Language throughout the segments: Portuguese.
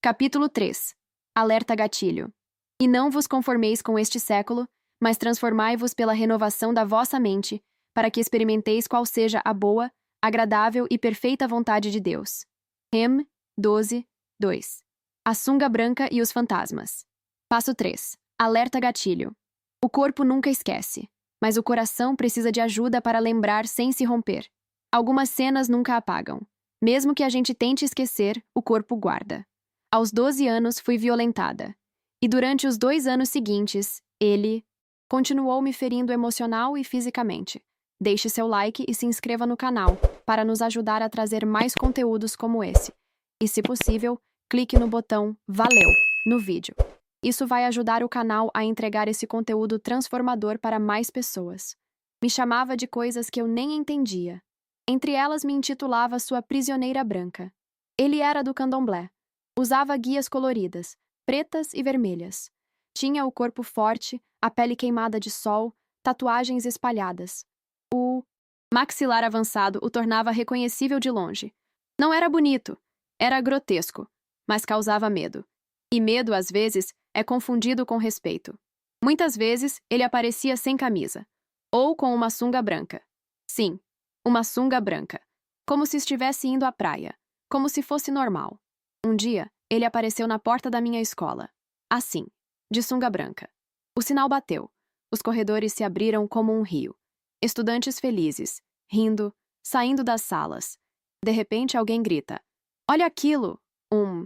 Capítulo 3. Alerta gatilho. E não vos conformeis com este século, mas transformai-vos pela renovação da vossa mente, para que experimenteis qual seja a boa, agradável e perfeita vontade de Deus. Rem. 12, 2. A sunga branca e os fantasmas. Passo 3. Alerta gatilho. O corpo nunca esquece, mas o coração precisa de ajuda para lembrar sem se romper. Algumas cenas nunca apagam. Mesmo que a gente tente esquecer, o corpo guarda. Aos 12 anos fui violentada. E durante os 2 anos seguintes, ele continuou me ferindo emocional e fisicamente. Deixe seu like e se inscreva no canal, para nos ajudar a trazer mais conteúdos como esse. E se possível, clique no botão "Valeu" no vídeo. Isso vai ajudar o canal a entregar esse conteúdo transformador para mais pessoas. Me chamava de coisas que eu nem entendia. Entre elas me intitulava sua prisioneira branca. Ele era do candomblé. Usava guias coloridas, pretas e vermelhas. Tinha o corpo forte, a pele queimada de sol, tatuagens espalhadas. O maxilar avançado o tornava reconhecível de longe. Não era bonito, era grotesco, mas causava medo. E medo, às vezes, é confundido com respeito. Muitas vezes, ele aparecia sem camisa, ou com uma sunga branca. Sim, uma sunga branca. Como se estivesse indo à praia, como se fosse normal. Um dia, ele apareceu na porta da minha escola. Assim, de sunga branca. O sinal bateu. Os corredores se abriram como um rio. Estudantes felizes, rindo, saindo das salas. De repente, alguém grita: "Olha aquilo! Um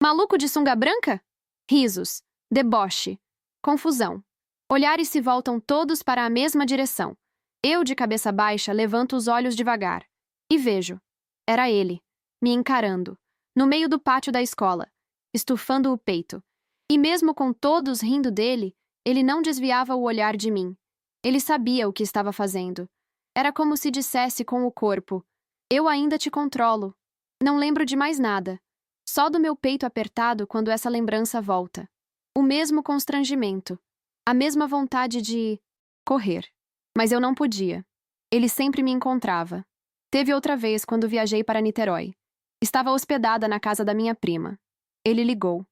maluco de sunga branca?" Risos, deboche, confusão. Olhares se voltam todos para a mesma direção. Eu, de cabeça baixa, levanto os olhos devagar. E vejo. Era ele, me encarando, no meio do pátio da escola, estufando o peito. E mesmo com todos rindo dele, ele não desviava o olhar de mim. Ele sabia o que estava fazendo. Era como se dissesse com o corpo: "Eu ainda te controlo." Não lembro de mais nada. Só do meu peito apertado quando essa lembrança volta. O mesmo constrangimento. A mesma vontade de correr. Mas eu não podia. Ele sempre me encontrava. Teve outra vez quando viajei para Niterói. Estava hospedada na casa da minha prima. Ele ligou.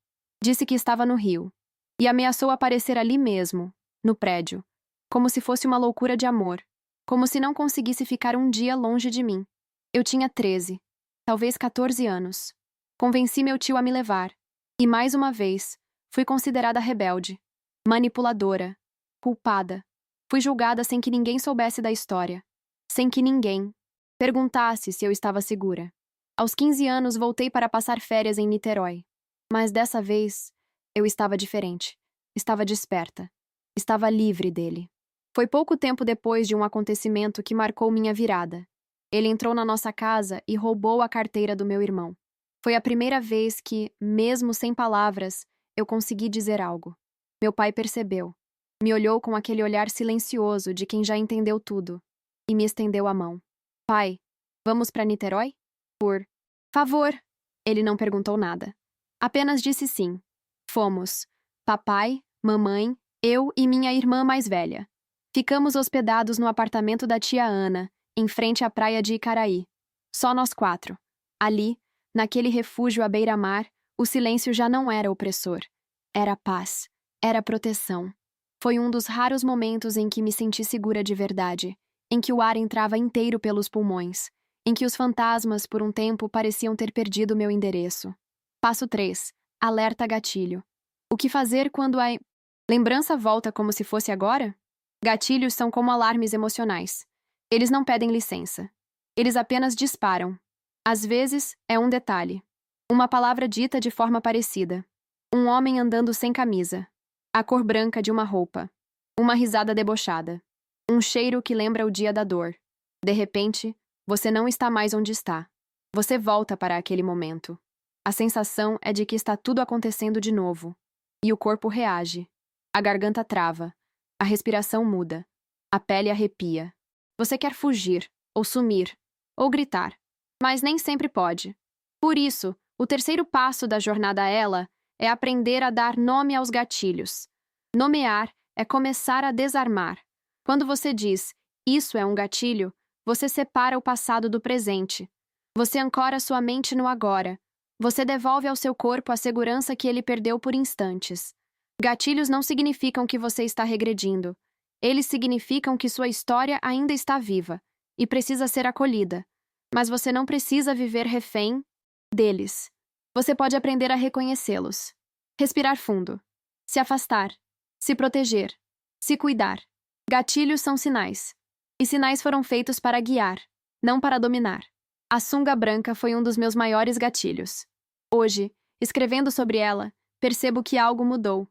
Disse que estava no Rio. E ameaçou aparecer ali mesmo, no prédio. Como se fosse uma loucura de amor. Como se não conseguisse ficar um dia longe de mim. Eu tinha 13, talvez 14 anos. Convenci meu tio a me levar. E mais uma vez, fui considerada rebelde, manipuladora, culpada. Fui julgada sem que ninguém soubesse da história. Sem que ninguém perguntasse se eu estava segura. Aos 15 anos, voltei para passar férias em Niterói. Mas dessa vez, eu estava diferente. Estava desperta. Estava livre dele. Foi pouco tempo depois de um acontecimento que marcou minha virada. Ele entrou na nossa casa e roubou a carteira do meu irmão. Foi a primeira vez que, mesmo sem palavras, eu consegui dizer algo. Meu pai percebeu. Me olhou com aquele olhar silencioso de quem já entendeu tudo. E me estendeu a mão. "Pai, vamos para Niterói? Por favor." Ele não perguntou nada. Apenas disse sim. Fomos. Papai, mamãe, eu e minha irmã mais velha. Ficamos hospedados no apartamento da tia Ana, em frente à praia de Icaraí. Só nós 4. Ali, naquele refúgio à beira-mar, o silêncio já não era opressor. Era paz. Era proteção. Foi um dos raros momentos em que me senti segura de verdade, em que o ar entrava inteiro pelos pulmões, em que os fantasmas, por um tempo, pareciam ter perdido meu endereço. Passo 3. Alerta gatilho. O que fazer quando a lembrança volta como se fosse agora? Gatilhos são como alarmes emocionais. Eles não pedem licença. Eles apenas disparam. Às vezes, é um detalhe. Uma palavra dita de forma parecida. Um homem andando sem camisa. A cor branca de uma roupa. Uma risada debochada. Um cheiro que lembra o dia da dor. De repente, você não está mais onde está. Você volta para aquele momento. A sensação é de que está tudo acontecendo de novo. E o corpo reage. A garganta trava. A respiração muda. A pele arrepia. Você quer fugir, ou sumir, ou gritar. Mas nem sempre pode. Por isso, o terceiro passo da jornada a ela é aprender a dar nome aos gatilhos. Nomear é começar a desarmar. Quando você diz, "Isso é um gatilho", você separa o passado do presente. Você ancora sua mente no agora, Você devolve ao seu corpo a segurança que ele perdeu por instantes. Gatilhos não significam que você está regredindo. Eles significam que sua história ainda está viva e precisa ser acolhida. Mas você não precisa viver refém deles. Você pode aprender a reconhecê-los. Respirar fundo. Se afastar. Se proteger. Se cuidar. Gatilhos são sinais. E sinais foram feitos para guiar, não para dominar. A sunga branca foi um dos meus maiores gatilhos. Hoje, escrevendo sobre ela, percebo que algo mudou.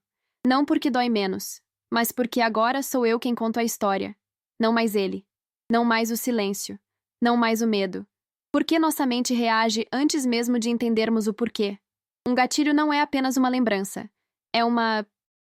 Não porque dói menos, mas porque agora sou eu quem conto a história. Não mais ele. Não mais o silêncio. Não mais o medo. Por que nossa mente reage antes mesmo de entendermos o porquê? Um gatilho não é apenas uma lembrança. É uma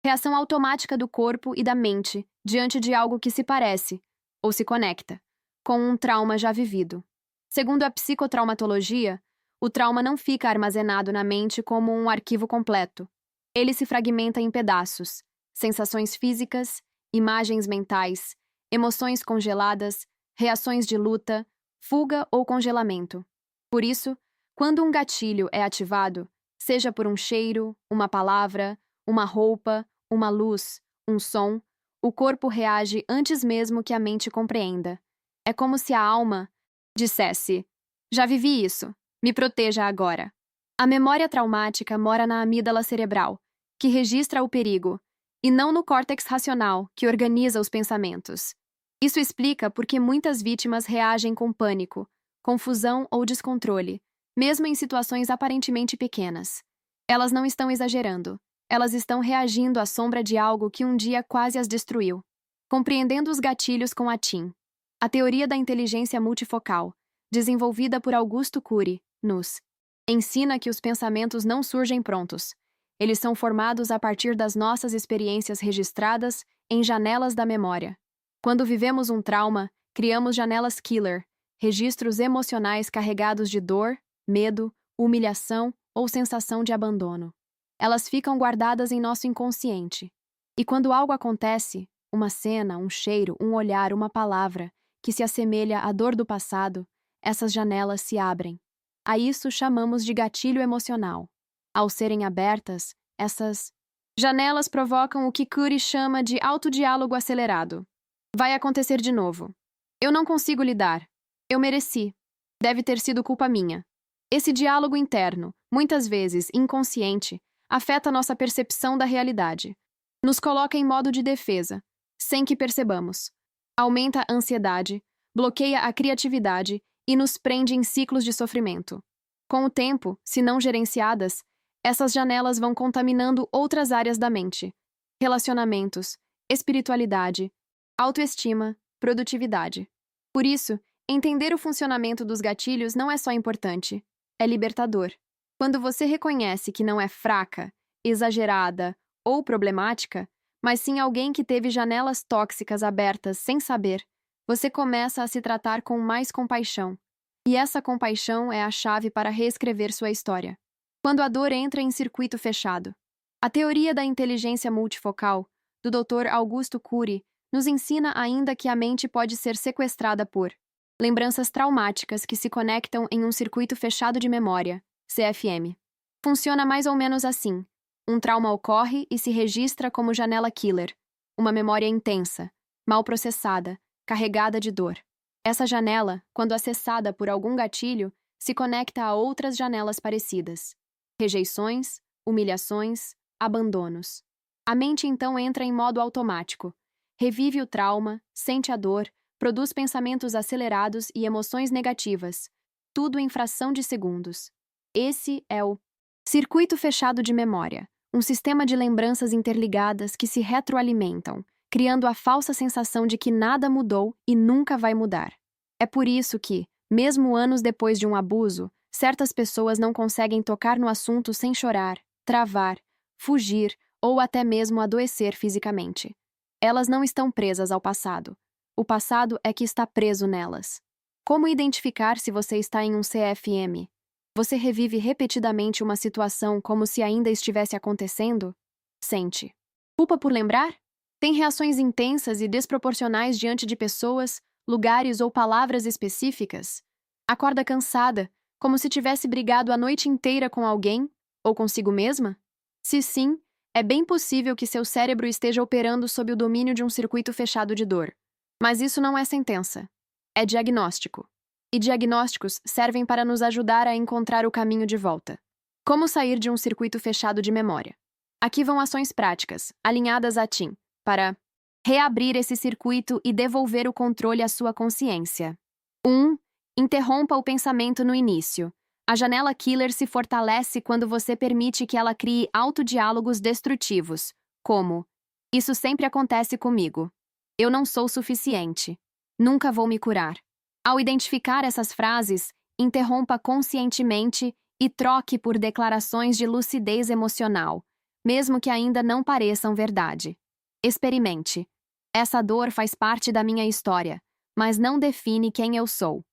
reação automática do corpo e da mente diante de algo que se parece, ou se conecta, com um trauma já vivido. Segundo a psicotraumatologia, o trauma não fica armazenado na mente como um arquivo completo. Ele se fragmenta em pedaços, sensações físicas, imagens mentais, emoções congeladas, reações de luta, fuga ou congelamento. Por isso, quando um gatilho é ativado, seja por um cheiro, uma palavra, uma roupa, uma luz, um som, o corpo reage antes mesmo que a mente compreenda. É como se a alma dissesse: já vivi isso, me proteja agora. A memória traumática mora na amígdala cerebral, que registra o perigo, e não no córtex racional, que organiza os pensamentos. Isso explica por que muitas vítimas reagem com pânico, confusão ou descontrole, mesmo em situações aparentemente pequenas. Elas não estão exagerando. Elas estão reagindo à sombra de algo que um dia quase as destruiu. Compreendendo os gatilhos com a TIM. A teoria da inteligência multifocal, desenvolvida por Augusto Cury, nos ensina que os pensamentos não surgem prontos. Eles são formados a partir das nossas experiências registradas em janelas da memória. Quando vivemos um trauma, criamos janelas killer, registros emocionais carregados de dor, medo, humilhação ou sensação de abandono. Elas ficam guardadas em nosso inconsciente. E quando algo acontece, uma cena, um cheiro, um olhar, uma palavra, que se assemelha à dor do passado, essas janelas se abrem. A isso chamamos de gatilho emocional. Ao serem abertas, essas janelas provocam o que Cury chama de autodiálogo acelerado. Vai acontecer de novo. Eu não consigo lidar. Eu mereci. Deve ter sido culpa minha. Esse diálogo interno, muitas vezes inconsciente, afeta nossa percepção da realidade. Nos coloca em modo de defesa, sem que percebamos. Aumenta a ansiedade, bloqueia a criatividade e nos prende em ciclos de sofrimento. Com o tempo, se não gerenciadas, essas janelas vão contaminando outras áreas da mente: relacionamentos, espiritualidade, autoestima, produtividade. Por isso, entender o funcionamento dos gatilhos não é só importante, é libertador. Quando você reconhece que não é fraca, exagerada ou problemática, mas sim alguém que teve janelas tóxicas abertas sem saber, você começa a se tratar com mais compaixão. E essa compaixão é a chave para reescrever sua história. Quando a dor entra em circuito fechado. A teoria da inteligência multifocal, do Dr. Augusto Cury, nos ensina ainda que a mente pode ser sequestrada por lembranças traumáticas que se conectam em um circuito fechado de memória, CFM. Funciona mais ou menos assim. Um trauma ocorre e se registra como janela killer, uma memória intensa, mal processada, carregada de dor. Essa janela, quando acessada por algum gatilho, se conecta a outras janelas parecidas. Rejeições, humilhações, abandonos. A mente então entra em modo automático. Revive o trauma, sente a dor, produz pensamentos acelerados e emoções negativas, tudo em fração de segundos. Esse é o circuito fechado de memória, um sistema de lembranças interligadas que se retroalimentam, criando a falsa sensação de que nada mudou e nunca vai mudar. É por isso que, mesmo anos depois de um abuso, certas pessoas não conseguem tocar no assunto sem chorar, travar, fugir ou até mesmo adoecer fisicamente. Elas não estão presas ao passado. O passado é que está preso nelas. Como identificar se você está em um CFM? Você revive repetidamente uma situação como se ainda estivesse acontecendo? Sente culpa por lembrar? Tem reações intensas e desproporcionais diante de pessoas, lugares ou palavras específicas? Acorda cansada, Como se tivesse brigado a noite inteira com alguém ou consigo mesma? Se sim, é bem possível que seu cérebro esteja operando sob o domínio de um circuito fechado de dor. Mas isso não é sentença. É diagnóstico. E diagnósticos servem para nos ajudar a encontrar o caminho de volta. Como sair de um circuito fechado de memória? Aqui vão ações práticas, alinhadas a TIM, para reabrir esse circuito e devolver o controle à sua consciência. 1. Interrompa o pensamento no início. A janela killer se fortalece quando você permite que ela crie autodiálogos destrutivos, como: isso sempre acontece comigo. Eu não sou suficiente. Nunca vou me curar. Ao identificar essas frases, interrompa conscientemente e troque por declarações de lucidez emocional, mesmo que ainda não pareçam verdade. Experimente. Essa dor faz parte da minha história, mas não define quem eu sou.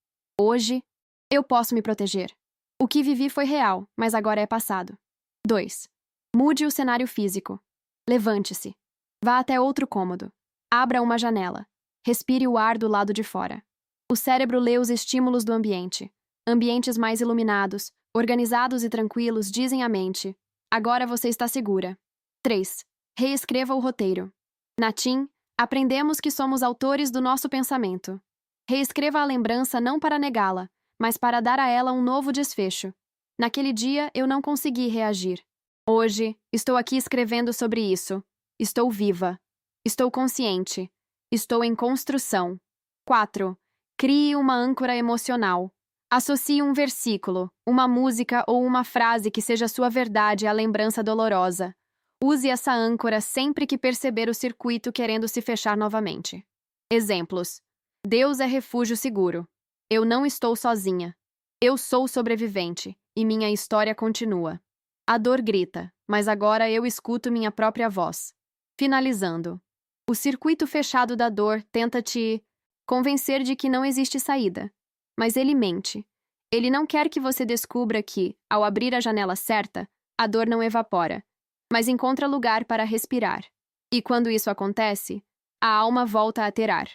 Hoje, eu posso me proteger. O que vivi foi real, mas agora é passado. 2. Mude o cenário físico. Levante-se. Vá até outro cômodo. Abra uma janela. Respire o ar do lado de fora. O cérebro lê os estímulos do ambiente. Ambientes mais iluminados, organizados e tranquilos dizem à mente: agora você está segura. 3. Reescreva o roteiro. Na TIM, aprendemos que somos autores do nosso pensamento. Reescreva a lembrança não para negá-la, mas para dar a ela um novo desfecho. Naquele dia, eu não consegui reagir. Hoje, estou aqui escrevendo sobre isso. Estou viva. Estou consciente. Estou em construção. 4. Crie uma âncora emocional. Associe um versículo, uma música ou uma frase que seja sua verdade à lembrança dolorosa. Use essa âncora sempre que perceber o circuito querendo se fechar novamente. Exemplos: Deus é refúgio seguro. Eu não estou sozinha. Eu sou sobrevivente, e minha história continua. A dor grita, mas agora eu escuto minha própria voz. Finalizando. O circuito fechado da dor tenta te convencer de que não existe saída. Mas ele mente. Ele não quer que você descubra que, ao abrir a janela certa, a dor não evapora, mas encontra lugar para respirar. E quando isso acontece, a alma volta a ter ar.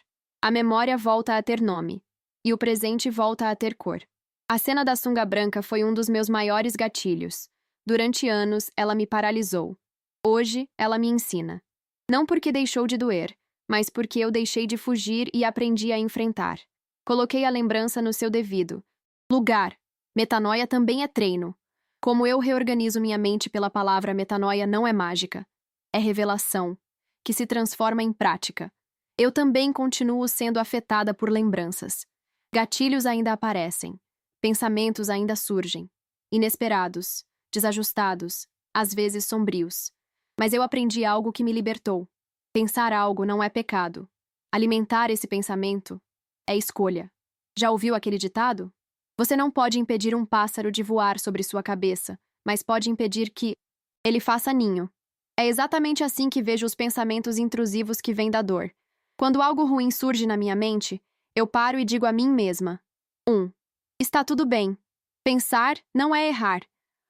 A memória volta a ter nome. E o presente volta a ter cor. A cena da sunga branca foi um dos meus maiores gatilhos. Durante anos, ela me paralisou. Hoje, ela me ensina. Não porque deixou de doer, mas porque eu deixei de fugir e aprendi a enfrentar. Coloquei a lembrança no seu devido lugar. Metanoia também é treino. Como eu reorganizo minha mente pela palavra metanoia não é mágica. É revelação, que se transforma em prática. Eu também continuo sendo afetada por lembranças. Gatilhos ainda aparecem. Pensamentos ainda surgem. Inesperados, desajustados, às vezes sombrios. Mas eu aprendi algo que me libertou. Pensar algo não é pecado. Alimentar esse pensamento é escolha. Já ouviu aquele ditado? Você não pode impedir um pássaro de voar sobre sua cabeça, mas pode impedir que ele faça ninho. É exatamente assim que vejo os pensamentos intrusivos que vêm da dor. Quando algo ruim surge na minha mente, eu paro e digo a mim mesma: 1. Está tudo bem. Pensar não é errar.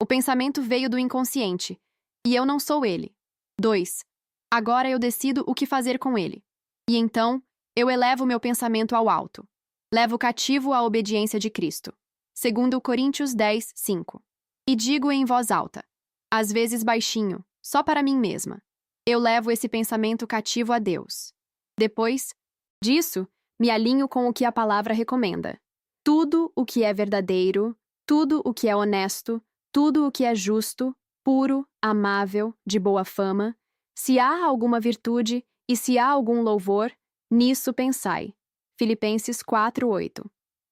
O pensamento veio do inconsciente, e eu não sou ele. 2. Agora eu decido o que fazer com ele. E então, eu elevo meu pensamento ao alto. Levo cativo a obediência de Cristo. Segundo Coríntios 10, 5. E digo em voz alta, às vezes baixinho, só para mim mesma: eu levo esse pensamento cativo a Deus. Depois disso, me alinho com o que a palavra recomenda. Tudo o que é verdadeiro, tudo o que é honesto, tudo o que é justo, puro, amável, de boa fama, se há alguma virtude e se há algum louvor, nisso pensai. Filipenses 4:8.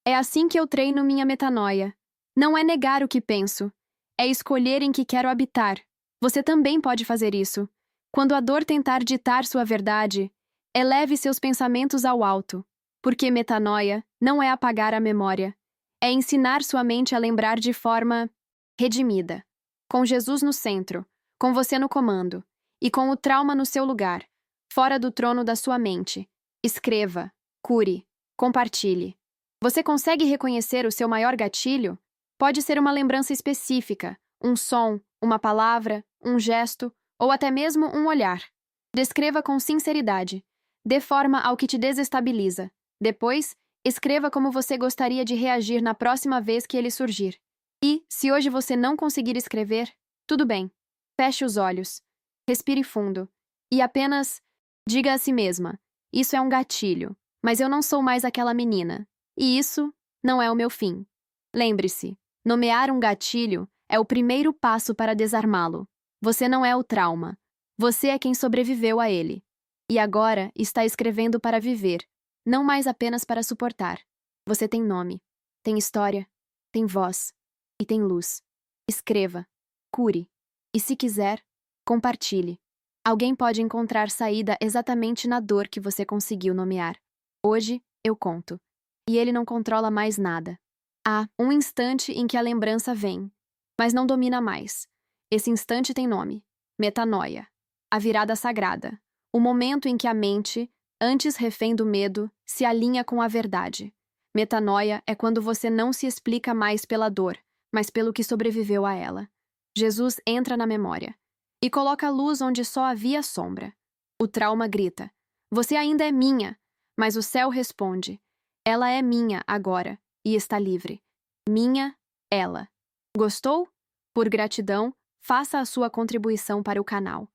É assim que eu treino minha metanoia. Não é negar o que penso, é escolher em que quero habitar. Você também pode fazer isso. Quando a dor tentar ditar sua verdade, eleve seus pensamentos ao alto, porque metanoia não é apagar a memória, é ensinar sua mente a lembrar de forma redimida, com Jesus no centro, com você no comando, e com o trauma no seu lugar, fora do trono da sua mente. Escreva, cure, compartilhe. Você consegue reconhecer o seu maior gatilho? Pode ser uma lembrança específica, um som, uma palavra, um gesto, ou até mesmo um olhar. Descreva com sinceridade. Dê forma ao que te desestabiliza. Depois, Escreva como você gostaria de reagir na próxima vez que ele surgir. E, se hoje você não conseguir escrever, tudo bem. Feche os olhos, respire fundo e apenas diga a si mesma: isso é um gatilho, mas eu não sou mais aquela menina. E isso não é o meu fim. Lembre-se, nomear um gatilho é o primeiro passo para desarmá-lo. Você não é o trauma. Você é quem sobreviveu a ele. E agora está escrevendo para viver, não mais apenas para suportar. Você tem nome, tem história, tem voz e tem luz. Escreva, cure. E se quiser, compartilhe. Alguém pode encontrar saída exatamente na dor que você conseguiu nomear. Hoje, eu conto. E ele não controla mais nada. Há um instante em que a lembrança vem, mas não domina mais. Esse instante tem nome: metanoia. A virada sagrada. O momento em que a mente, antes refém do medo, se alinha com a verdade. Metanoia é quando você não se explica mais pela dor, mas pelo que sobreviveu a ela. Jesus entra na memória e coloca a luz onde só havia sombra. O trauma grita: você ainda é minha, mas o céu responde: ela é minha agora e está livre. Minha, ela. Gostou? Por gratidão, faça a sua contribuição para o canal.